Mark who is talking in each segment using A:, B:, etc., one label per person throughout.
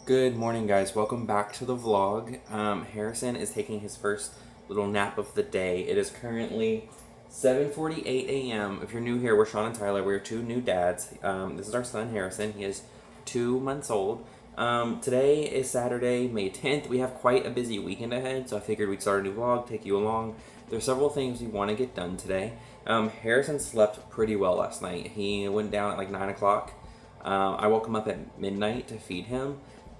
A: Good morning, guys. Welcome back to the vlog. Harrison is taking his first little nap of the day. It is currently 7:48 a.m. If you're new here, we're Sean and Tyler. We're two new dads. This is our son, Harrison. He is 2 months old. Today is Saturday, May 10th. We have quite a busy weekend ahead, so I figured we'd start a new vlog, take you along. There's several things we want to get done today. Harrison slept pretty well last night. He went down at like 9 o'clock. I woke him up at midnight to feed him.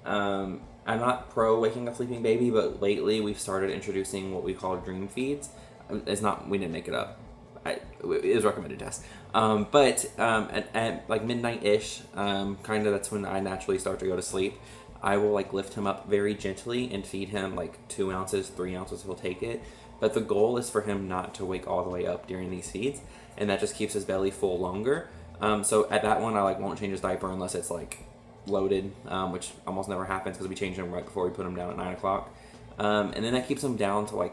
A: I'm not pro waking a sleeping baby, but lately we've started introducing what we call dream feeds. We didn't make it up. It was recommended to us. At like midnight-ish, kind of that's when I naturally start to go to sleep. I will like lift him up very gently and feed him like 2 ounces, 3 ounces, he'll take it. But the goal is for him not to wake all the way up during these feeds, and that just keeps his belly full longer. So at that one, I won't change his diaper unless it's loaded, which almost never happens because we change him right before we put him down at 9 o'clock. And then that keeps him down to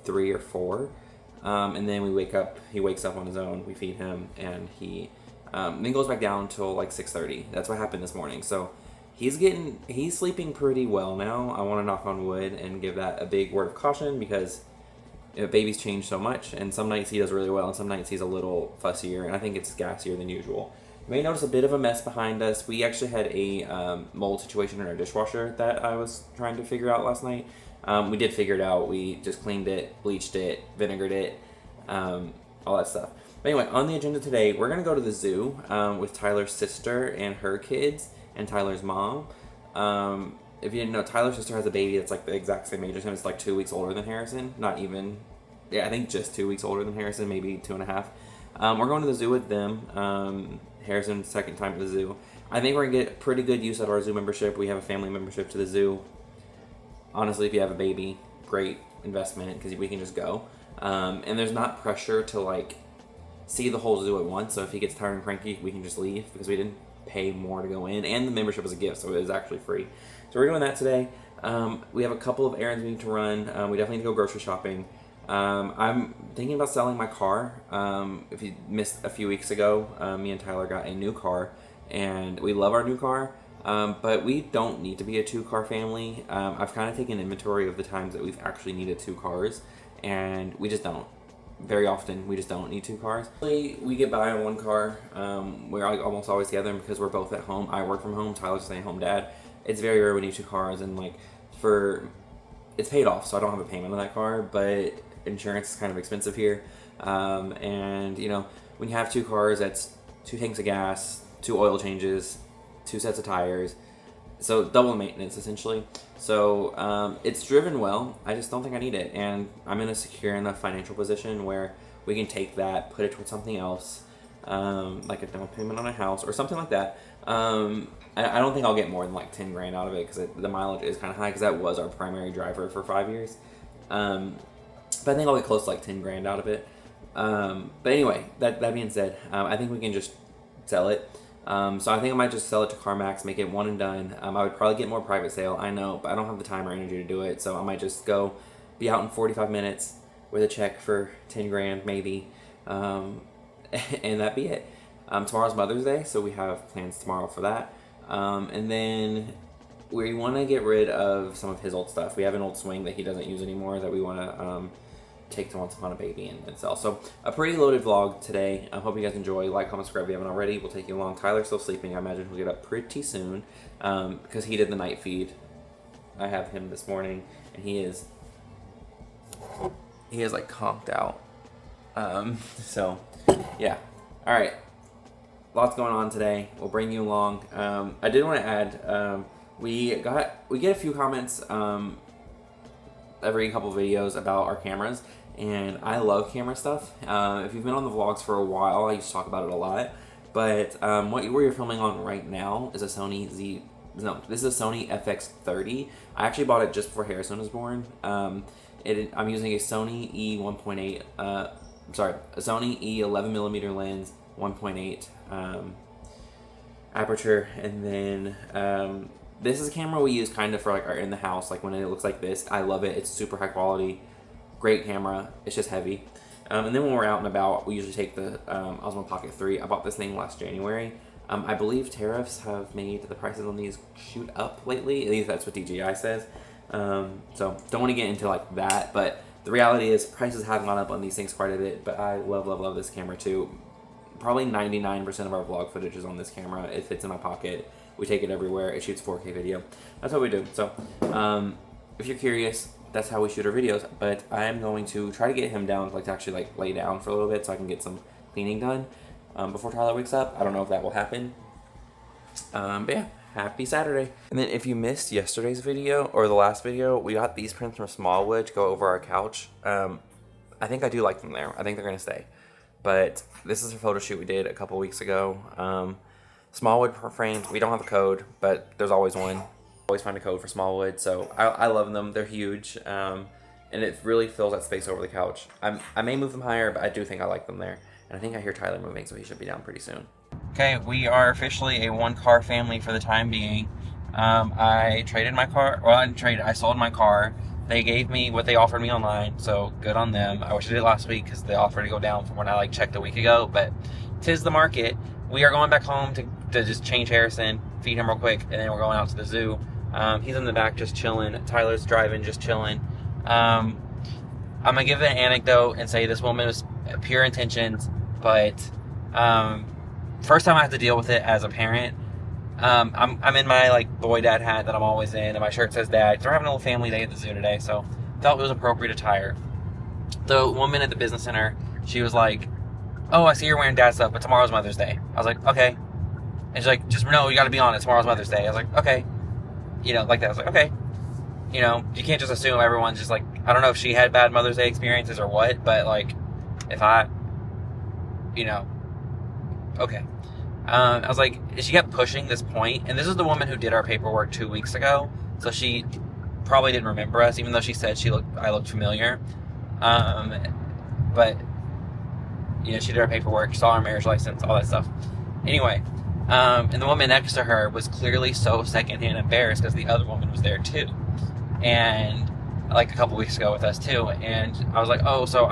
A: 3 or 4. And then he wakes up on his own, we feed him, and he then goes back down till 6:30. That's what happened this morning. So he's sleeping pretty well now. I want to knock on wood and give that a big word of caution because babies change so much, and some nights he does really well and some nights he's a little fussier, and I think it's gassier than usual. You may notice a bit of a mess behind us. We actually had a mold situation in our dishwasher that I was trying to figure out last night. We did figure it out. We just cleaned it, bleached it, vinegared it, all that stuff. But anyway, on the agenda today, we're going to go to the zoo with Tyler's sister and her kids and Tyler's mom. If you didn't know, Tyler's sister has a baby that's the exact same age as him. It's 2 weeks older than Harrison. Not even, I think just 2 weeks older than Harrison, maybe 2.5. We're going to the zoo with them. Harrison's second time to the zoo. I think we're going to get pretty good use out of our zoo membership. We have a family membership to the zoo. Honestly, if you have a baby, great investment because we can just go. And there's not pressure to see the whole zoo at once. So if he gets tired and cranky, we can just leave because we didn't pay more to go in. And the membership was a gift, so it was actually free. So we're doing that today. We have a couple of errands we need to run. We definitely need to go grocery shopping. I'm thinking about selling my car. If you missed a few weeks ago, me and Tyler got a new car, and we love our new car, but we don't need to be a 2-car family. I've kind of taken inventory of the times that we've actually needed 2 cars, and we just don't. Very often, we just don't need 2 cars. We get by on 1 car. We're almost always together because we're both at home. I work from home. Tyler's a stay-at-home dad. It's very rare we need 2 cars, and it's paid off, so I don't have a payment on that car, but insurance is kind of expensive here. And when you have 2 cars, that's 2 tanks of gas, 2 oil changes, 2 sets of tires, so double maintenance essentially. So it's driven well. I just don't think I need it, and I'm in a secure enough financial position where we can take that, put it towards something else, like a down payment on a house or something like that. I don't think I'll get more than 10 grand out of it because the mileage is kind of high because that was our primary driver for 5 years. But I think I'll get close to 10 grand out of it. But anyway, that being said, I think we can just sell it. So I think I might just sell it to CarMax, make it one and done. I would probably get more private sale, I know, but I don't have the time or energy to do it. So I might just be out in 45 minutes with a check for 10 grand maybe. And that'd be it. Tomorrow's Mother's Day, so we have plans tomorrow for that. And then we want to get rid of some of his old stuff. We have an old swing that he doesn't use anymore that we want to take to Once Upon a Baby and sell. So a pretty loaded vlog today. I hope you guys enjoy. Like, comment, subscribe if you haven't already. We'll take you along. Tyler's still sleeping. I imagine he'll get up pretty soon because he did the night feed. I have him this morning, and he is conked out. So yeah. All right. Lots going on today. We'll bring you along. I did want to add, we get a few comments every couple videos about our cameras, and I love camera stuff. If you've been on the vlogs for a while, I used to talk about it a lot. But what you're filming on right now is this is a Sony FX30. I actually bought it just before Harrison was born. I'm using a Sony E1.8. A Sony E11mm lens, 1.8 aperture, and then this is a camera we use kind of for our in the house, when it looks like this. I love it. It's super high quality, great camera. It's just heavy. And then when we're out and about, we usually take the Osmo Pocket 3. I bought this thing last January. I believe tariffs have made the prices on these shoot up lately. At least that's what DJI says. So don't want to get into like that, but the reality is prices have gone up on these things quite a bit. But I love this camera too. Probably 99% of our vlog footage is on this camera. It fits in my pocket. We take it everywhere. It shoots 4K video. That's what we do. So if you're curious, that's how we shoot our videos. But I'm going to try to get him down, like to actually like lay down for a little bit so I can get some cleaning done before Tyler wakes up. I don't know if that will happen. But yeah, happy Saturday. And then if you missed yesterday's video or the last video, we got these prints from Smallwood to go over our couch. I think I do like them there. I think they're going to stay. But this is a photo shoot we did a couple weeks ago. Smallwood frames, we don't have a code, but there's always one. Always find a code for Smallwood, so I love them. They're huge, and it really fills that space over the couch. I may move them higher, but I do think I like them there. And I think I hear Tyler moving, so he should be down pretty soon. Okay, we are officially a one-car family for the time being. I traded my car, well, I sold my car. They gave me what they offered me online, so good on them. I wish I did it last week because the offer to go down from when I checked a week ago, but 'tis the market. We are going back home to just change Harrison, feed him real quick, and then we're going out to the zoo. He's in the back just chilling. Tyler's driving, just chilling. I'm going to give an anecdote and say this woman was pure intentions, but first time I have to deal with it as a parent. I'm in my like boy dad hat that I'm always in, and my shirt says dad. We're having a little family day at the zoo today, so felt it was appropriate attire. The woman at the business center, she was like, "Oh, I see you're wearing dad stuff, but tomorrow's Mother's Day." I was like, "Okay." And she's like, "Just no, you got to be on it. Tomorrow's Mother's Day." I was like, "Okay." You know, like that. I was like, "Okay." You know, you can't just assume everyone's just like, I don't know if she had bad Mother's Day experiences or what, but like, if I, you know, okay. I was like, she kept pushing this point, and this is the woman who did our paperwork 2 weeks ago, so she probably didn't remember us, even though she said I looked familiar. But you know, she did our paperwork, saw our marriage license, all that stuff. Anyway, and the woman next to her was clearly so secondhand embarrassed because the other woman was there too, and like a couple weeks ago with us too. And I was like, "Oh, so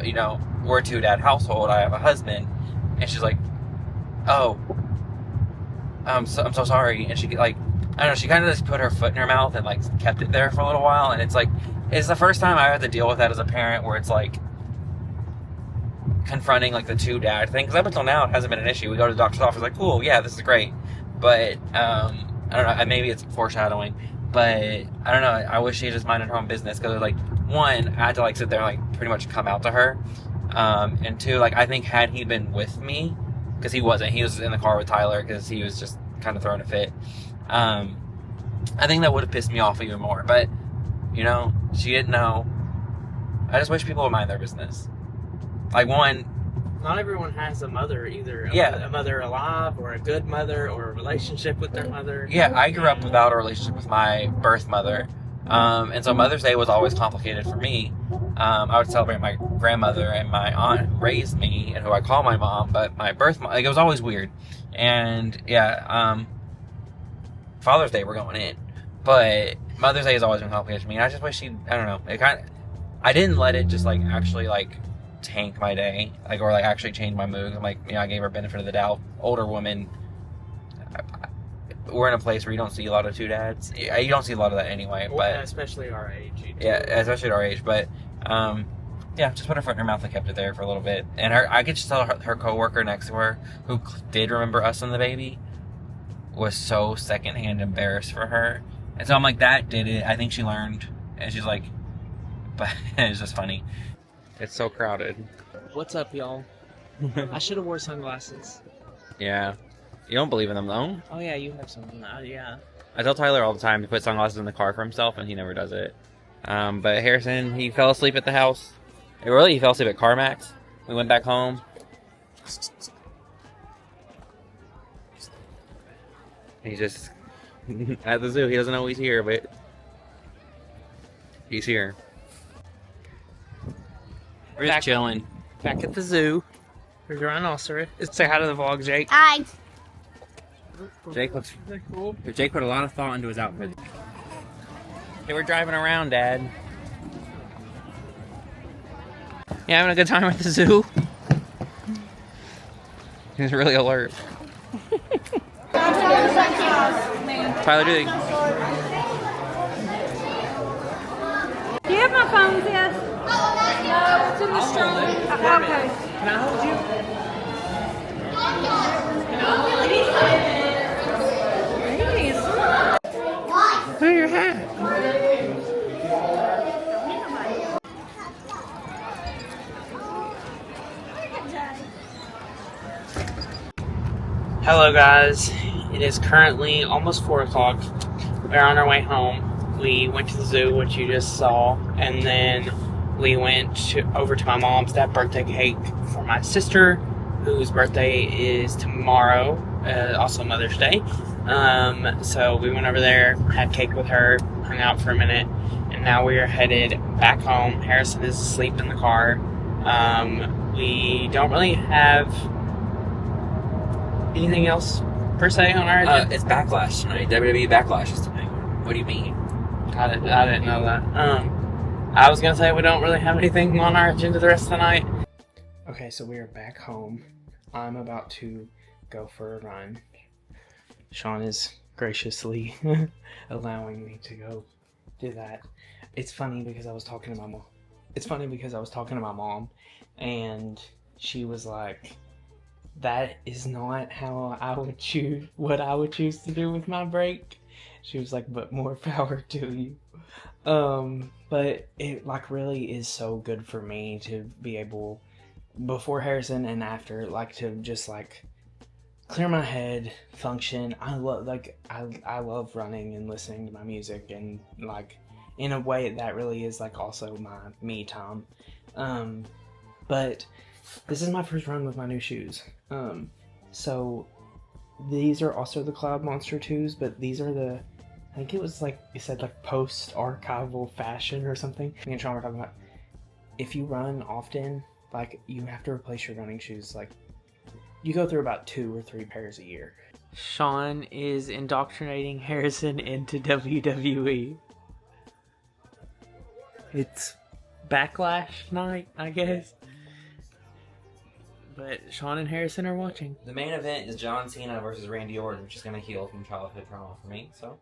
A: you know, we're a 2-dad household. I have a husband," and she's like, "Oh, I'm so sorry." And she like, I don't know, she kind of just put her foot in her mouth and like kept it there for a little while. And it's like, it's the first time I had to deal with that as a parent, where it's like confronting like the 2-dad thing. Because up until now, it hasn't been an issue. We go to the doctor's office, like, cool, yeah, this is great. But I don't know, maybe it's foreshadowing. But I don't know, I wish she just minded her own business. Because like, one, I had to like sit there and like pretty much come out to her. And two, like, I think had he been with me, because he wasn't. He was in the car with Tyler because he was just kind of throwing a fit. I think that would have pissed me off even more. But, you know, she didn't know. I just wish people would mind their business. Like, one...
B: Not everyone has a mother either.
A: Yeah.
B: A mother alive, or a good mother, or a relationship with their mother.
A: Yeah, I grew up without a relationship with my birth mother. And so Mother's Day was always complicated for me. I would celebrate my grandmother and my aunt who raised me and who I call my mom, but my birth mom, like, it was always weird. And yeah, Father's Day we're going in, but Mother's Day has always been complicated for me. And I just wish I don't know, I didn't let it just like actually like tank my day, like, or like actually change my mood. I'm like, you know, I gave her benefit of the doubt. Older woman, we're in a place where you don't see a lot of 2-dads. You don't see a lot of that anyway, but
B: especially our age.
A: Yeah, especially at our age. But yeah, just put her foot in her mouth and kept it there for a little bit. And I could just tell her coworker next to her, who did remember us and the baby, was so secondhand embarrassed for her. And so I'm like, that did it. I think she learned. And she's like, but it's just funny. It's so crowded.
B: What's up, y'all? I should have wore sunglasses.
A: Yeah. You don't believe in them, though?
B: Oh, yeah, you have something. Yeah.
A: I tell Tyler all the time to put sunglasses in the car for himself, and he never does it. But Harrison, he fell asleep at the house. He fell asleep at CarMax. We went back home. He's just at the zoo. He doesn't know he's here, but he's here. We're just chilling.
B: Back at the zoo. There's a rhinoceros. Say hi to the vlog, Jake.
C: Hi.
A: Jake looks
B: cool.
A: Jake put a lot of thought into his outfit. Hey, we're driving around, Dad. You having a good time at the zoo? He's really alert.
B: Tyler, do they?
C: Do you have my phone, Sis? No, it's in the stroller. Okay.
B: Can I hold you? Look at your hat. Hello guys, it is currently almost 4 o'clock. We're on our way home. We went to the zoo, which you just saw, and then we went over to my mom's to have birthday cake for my sister, whose birthday is tomorrow, also Mother's Day. So we went over there, had cake with her, hung out for a minute, and now we are headed back home. Harrison is asleep in the car. We don't really have anything else per se on our agenda?
A: It's Backlash tonight. WWE Backlash is tonight. What do you mean?
B: I didn't know that. I was gonna say we don't really have anything on our agenda the rest of the night. Okay, so we are back home. I'm about to go for a run. Sean is graciously allowing me to go do that. It's funny because I was talking to my mom. And she was like, that is not how I would choose, what I would choose to do with my break. She was like, but more power to you. But it like really is so good for me to be able, before Harrison and after, like to just like clear my head, function. I love running and listening to my music, and like in a way that really is like also my me time. But this is my first run with my new shoes. So these are also the Cloud Monster 2s, but these are the, I think it was like, it said like post-archival fashion or something. Me and Sean were talking about, if you run often, like you have to replace your running shoes. Like you go through about 2 or 3 pairs a year. Sean is indoctrinating Harrison into WWE. It's Backlash night, I guess. But Sean and Harrison are watching.
A: The main event is John Cena versus Randy Orton, which is going to heal from childhood trauma for me, so.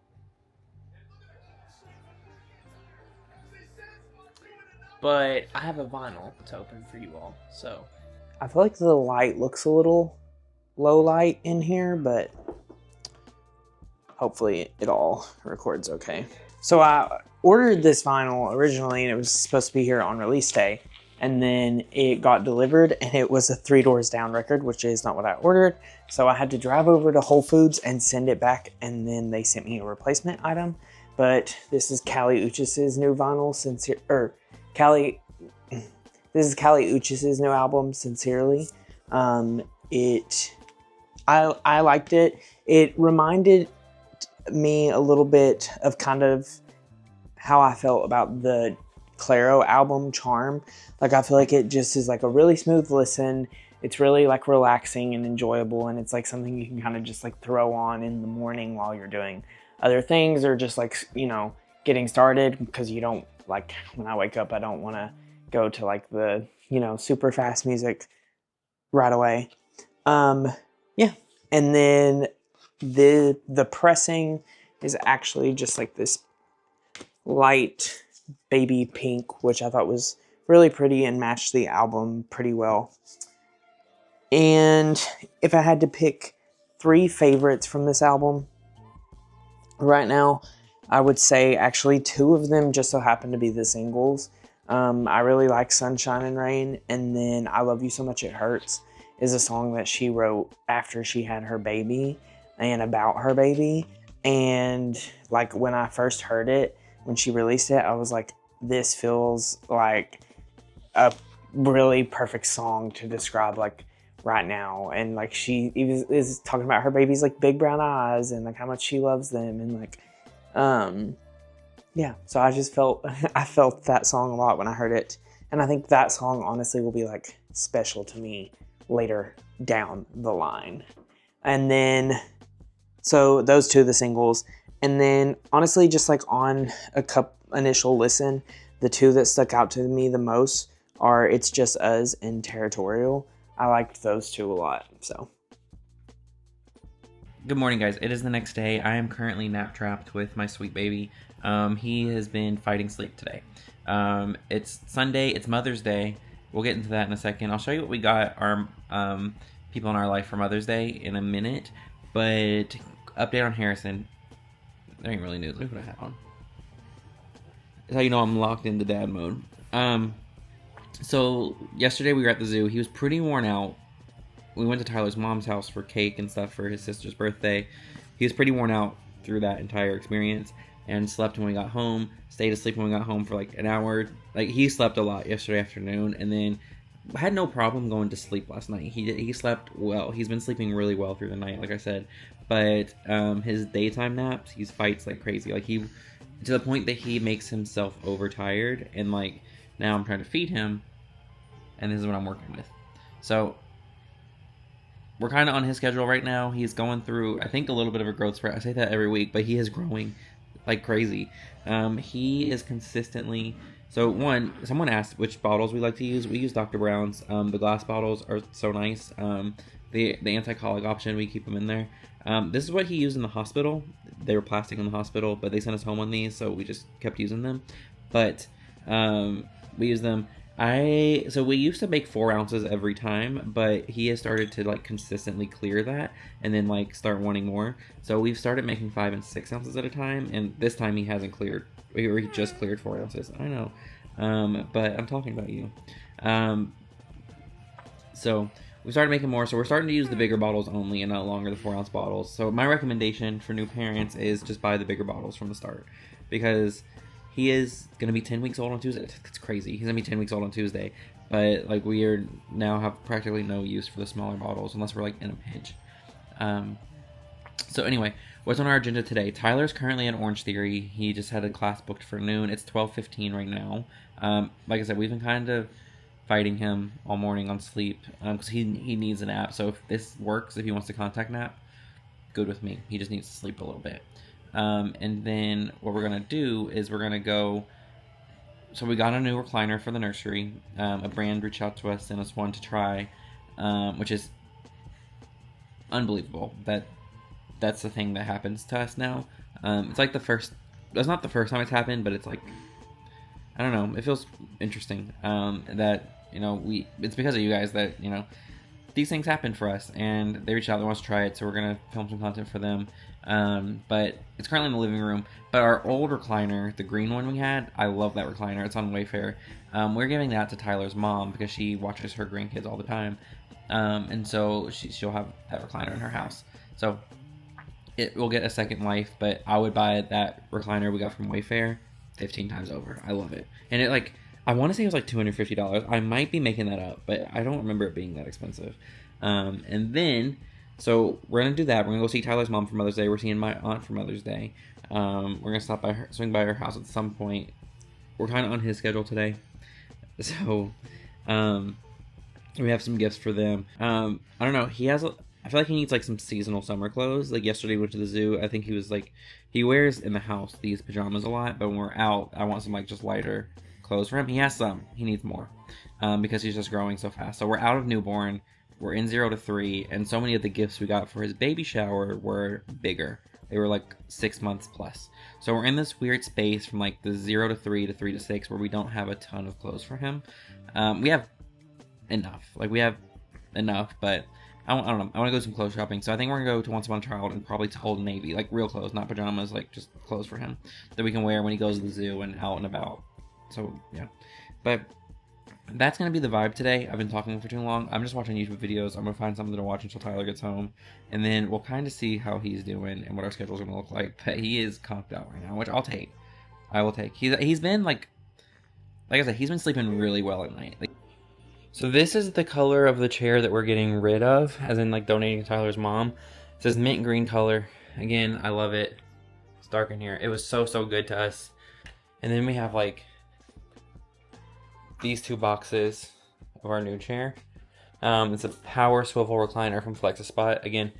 B: But I have a vinyl to open for you all, so. I feel like the light looks a little low light in here, but hopefully it all records okay. So I ordered this vinyl originally, and it was supposed to be here on release day. And then it got delivered, and it was a 3 Doors Down record, which is not what I ordered. So I had to drive over to Whole Foods and send it back, and then they sent me a replacement item. But this is Kali Uchis's new vinyl, this is Kali Uchis's new album, Sincerely. I liked it. It reminded me a little bit of kind of how I felt about the Clairo album, Charm. Like I feel like it just is like a really smooth listen. It's really like relaxing and enjoyable, and it's like something you can kind of just like throw on in the morning while you're doing other things, or just like, you know, getting started, because you don't, like when I wake up I don't want to go to like the, you know, super fast music right away. Yeah. And then the pressing is actually just like this light baby pink, which I thought was really pretty and matched the album pretty well. And if I had to pick 3 favorites from this album right now, I would say actually 2 of them just so happen to be the singles. I really like Sunshine and Rain, and then I Love You So Much It Hurts is a song that she wrote after she had her baby and about her baby. And like when I first heard it, when she released it, I was like, this feels like a really perfect song to describe like right now. And like she is talking about her baby's like big brown eyes and like how much she loves them, and like yeah, so I just felt I felt that song a lot when I heard it, and I think that song honestly will be like special to me later down the line. And then so those 2 the singles, and then honestly just like on a initial listen, the 2 that stuck out to me the most are It's Just Us and Territorial. I liked those 2 a lot. So
A: Good morning, guys. It is the next day. I am currently nap trapped with my sweet baby. He has been fighting sleep today. It's Sunday. It's Mother's Day. We'll get into that in a second. I'll show you what we got our people in our life for Mother's Day in a minute. But update on Harrison. There ain't really news. Let me put a hat on. That's how you know I'm locked into dad mode. So yesterday we were at the zoo. He was pretty worn out. We went to Tyler's mom's house for cake and stuff for his sister's birthday. He was pretty worn out through that entire experience and slept when we got home, stayed asleep when we got home for like an hour. Like, he slept a lot yesterday afternoon, and then had no problem going to sleep last night. He slept well. He's been sleeping really well through the night, like I said. But his daytime naps, he fights like crazy. Like, to the point that he makes himself overtired, and like now I'm trying to feed him, and this is what I'm working with. So we're kind of on his schedule right now. He's going through, I think, a little bit of a growth spurt. I say that every week, but he is growing like crazy. He is consistently... So, someone asked which bottles we like to use. We use Dr. Brown's. The glass bottles are so nice. The anti-colic option, we keep them in there. This is what he used in the hospital. They were plastic in the hospital, but they sent us home on these, so we just kept using them. But we use them. So we used to make 4 ounces every time, but he has started to like consistently clear that and then like start wanting more. So we've started making 5 and 6 ounces at a time, and this time he hasn't cleared, or he just cleared 4 ounces. I know, but I'm talking about you. So we started making more, so we're starting to use the bigger bottles only and no longer the 4 ounce bottles. So my recommendation for new parents is just buy the bigger bottles from the start, because he is going to be 10 weeks old on Tuesday. That's crazy. He's going to be 10 weeks old on Tuesday. But, like, we are now have practically no use for the smaller bottles unless we're, like, in a pinch. So, anyway, what's on our agenda today? Tyler's currently in Orange Theory. He just had a class booked for noon. It's 12:15 right now. Like I said, we've been kind of fighting him all morning on sleep because he needs a nap. So, if this works, if he wants to contact nap, good with me. He just needs to sleep a little bit. And then what we're going to do is we're going to go... So we got a new recliner for the nursery. A brand reached out to us, sent us one to try, which is unbelievable. That's the thing that happens to us now. It's like that's not the first time it's happened, but it's like, I don't know, it feels interesting. That, you know, it's because of you guys that, you know, these things happen for us, and they reached out, they want us to try it, so we're going to film some content for them. But it's currently in the living room. But our old recliner, the green one we had, I love that recliner. It's on Wayfair. We're giving that to Tyler's mom because she watches her grandkids all the time. And so she'll have that recliner in her house. So it will get a second life, but I would buy that recliner we got from Wayfair 15 times over. I love it. And it, like, I want to say it was like $250. I might be making that up, but I don't remember it being that expensive. And then, so we're going to do that. We're going to go see Tyler's mom for Mother's Day. We're seeing my aunt for Mother's Day. We're going to swing by her house at some point. We're kind of on his schedule today. So, we have some gifts for them. I don't know. I feel like he needs like some seasonal summer clothes. Like yesterday we went to the zoo. I think he was like, he wears in the house these pajamas a lot, but when we're out, I want some like just lighter clothes for him. He has some. He needs more because he's just growing so fast. So we're out of newborn. We're in 0 to 3, and so many of the gifts we got for his baby shower were bigger. They were like 6 months plus. So we're in this weird space from like the 0 to 3 to 3 to 6 where we don't have a ton of clothes for him. We have enough. Like, we have enough, but I don't know. I want to go some clothes shopping. So I think we're going to go to Once Upon a Child and probably to Old Navy. Like real clothes, not pajamas, like just clothes for him that we can wear when he goes to the zoo and out and about. So, yeah. But that's going to be the vibe today. I've been talking for too long. I'm just watching YouTube videos. I'm going to find something to watch until Tyler gets home. And then we'll kind of see how he's doing and what our schedule's going to look like. But he is conked out right now, which I'll take. I will take. He's been, like I said, he's been sleeping really well at night. So this is the color of the chair that we're getting rid of, as in, like, donating to Tyler's mom. It says mint green color. Again, I love it. It's dark in here. It was so, so good to us. And then we have, like, these 2 boxes of our new chair. It's a power swivel recliner from FlexiSpot. Again,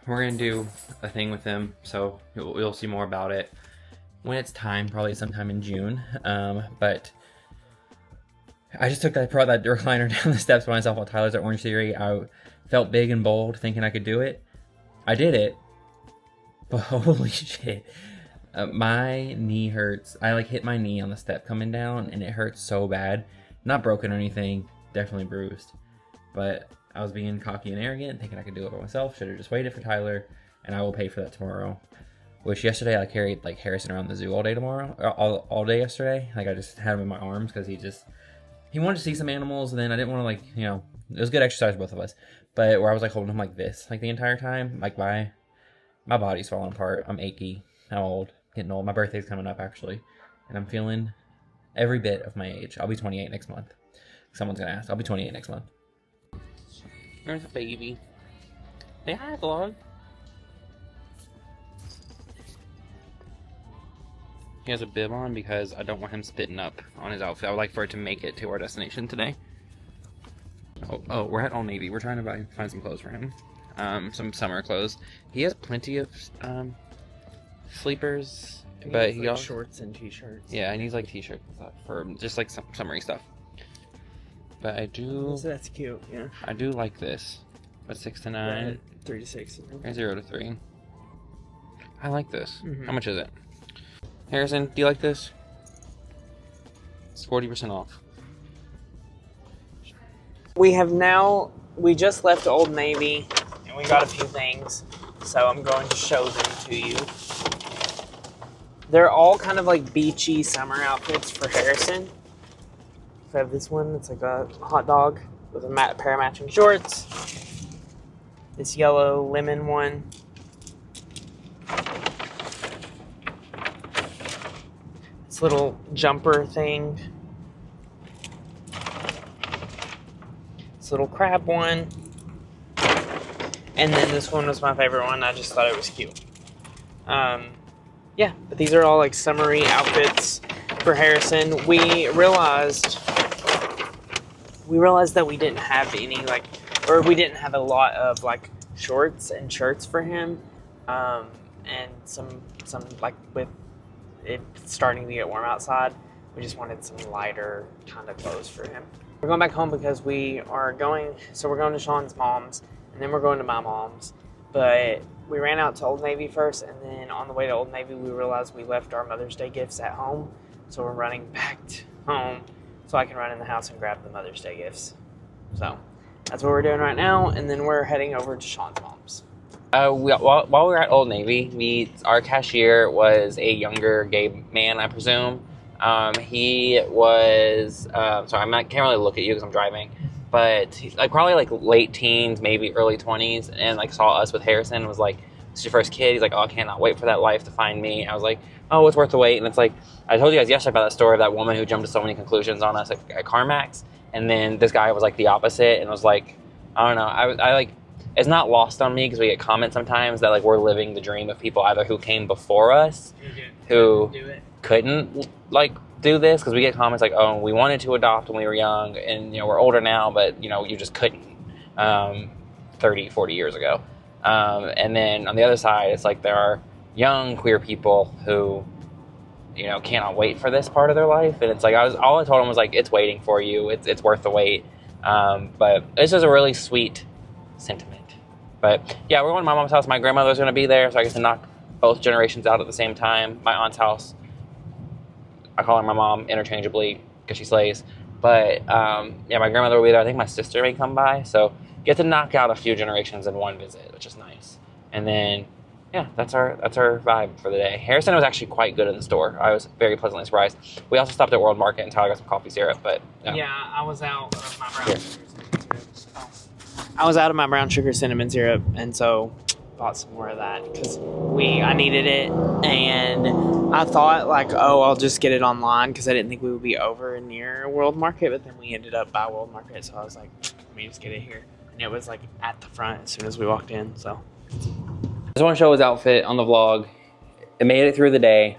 A: we're going to do a thing with them, so you'll see more about it when it's time, probably sometime in June. But I just brought that recliner down the steps by myself while Tyler's at Orange Theory. I felt big and bold, thinking I could do it. I did it, but holy shit. My knee hurts. I like hit my knee on the step coming down and it hurts so bad. Not broken or anything, definitely bruised. But I was being cocky and arrogant, thinking I could do it by myself. Should have just waited for Tyler, and I will pay for that tomorrow. Which yesterday I carried like Harrison around the zoo all day all day yesterday. Like I just had him in my arms because he wanted to see some animals, and then I didn't want to like, you know, it was good exercise for both of us. But where I was like holding him like this, like the entire time, like my body's falling apart. I'm achy. I'm old, getting old. My birthday's coming up actually, and I'm feeling every bit of my age. I'll be 28 next month. Someone's gonna ask. I'll be 28 next month. There's a baby. Say hi, vlog. He has a bib on because I don't want him spitting up on his outfit. I would like for it to make it to our destination today. Oh, we're at Old Navy. We're trying to find some clothes for him. Some summer clothes. He has plenty of sleepers, but he also
B: shorts and t-shirts.
A: Yeah, and he's like t-shirts and stuff for just like some summery stuff. But I do.
B: So that's cute. Yeah.
A: I do like this. But 6 to 9.
B: 3 to 6.
A: Or 0 to 3. I like this.
B: Mm-hmm.
A: How much is it? Harrison, do you like this? It's 40% off.
B: We just left Old Navy and we got a few things, so I'm going to show them to you. They're all kind of like beachy summer outfits for Harrison. So I have this one, it's like a hot dog with a pair of matching shorts. This yellow lemon one. This little jumper thing. This little crab one. And then this one was my favorite one. I just thought it was cute. Yeah, but these are all like summery outfits for Harrison. We realized that we didn't have any we didn't have a lot of like shorts and shirts for him. And some like with it starting to get warm outside, we just wanted some lighter kind of clothes for him. We're going back home because we're going to Sean's mom's, and then we're going to my mom's. But we ran out to Old Navy first, and then on the way to Old Navy, we realized we left our Mother's Day gifts at home. So we're running back home so I can run in the house and grab the Mother's Day gifts. So that's what we're doing right now, and then we're heading over to Sean's mom's.
A: While we were at Old Navy, our cashier was a younger gay man, I presume. He was, sorry, can't really look at you because I'm driving, but he's like probably like late teens, maybe early 20s, and like saw us with Harrison and was like, "This is your first kid?" He's like, "Oh, I cannot wait for that life to find me." I was like, "Oh, it's worth the wait." And it's like, I told you guys yesterday about that story of that woman who jumped to so many conclusions on us at CarMax, and then this guy was like the opposite and was like, I don't know, I like, it's not lost on me because we get comments sometimes that like we're living the dream of people either who came before us, who couldn't like do this, because we get comments like, "Oh, we wanted to adopt when we were young, and you know we're older now, but you know you just couldn't 30, 40 years ago." And then on the other side, it's like there are young queer people who, you know, cannot wait for this part of their life, and it's like all I told them was like, it's waiting for you, it's worth the wait. But this is a really sweet sentiment. But yeah, we're going to my mom's house. My grandmother's going to be there, so I get to knock both generations out at the same time. My aunt's house, I call her my mom interchangeably because she slays. But yeah, my grandmother will be there. I think my sister may come by, so get to knock out a few generations in one visit, which is nice. And then yeah, that's our vibe for the day. Harrison was actually quite good in the store. I was very pleasantly surprised. We also stopped at World Market and Tyler got some coffee syrup, but
B: yeah, I was out of my brown sugar cinnamon syrup. I was out of my brown sugar cinnamon syrup, and so bought some more of that because I needed it, and I thought like, oh, I'll just get it online because I didn't think we would be over near World Market, but then we ended up by World Market, so I was like, let me just get it here, and it was like at the front as soon as we walked in. So
A: I just want to show his outfit on the vlog. It made it through the day.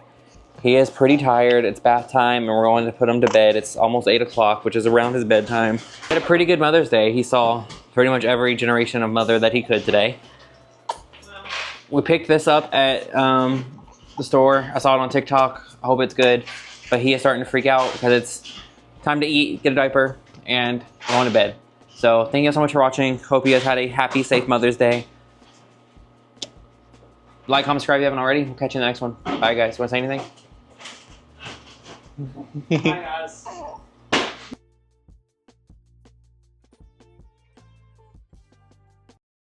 A: He is pretty tired. It's bath time, and we're going to put him to bed. It's almost 8 o'clock, which is around his bedtime. He had a pretty good Mother's Day. He saw pretty much every generation of mother that he could today. We picked this up at the store. I saw it on TikTok. I hope it's good. But he is starting to freak out because it's time to eat, get a diaper, and go on to bed. So thank you guys so much for watching. Hope you guys had a happy, safe Mother's Day.
D: Like, comment, subscribe if you haven't already. We'll catch you in the next one. Bye, guys. Want to say anything?
B: Bye, guys.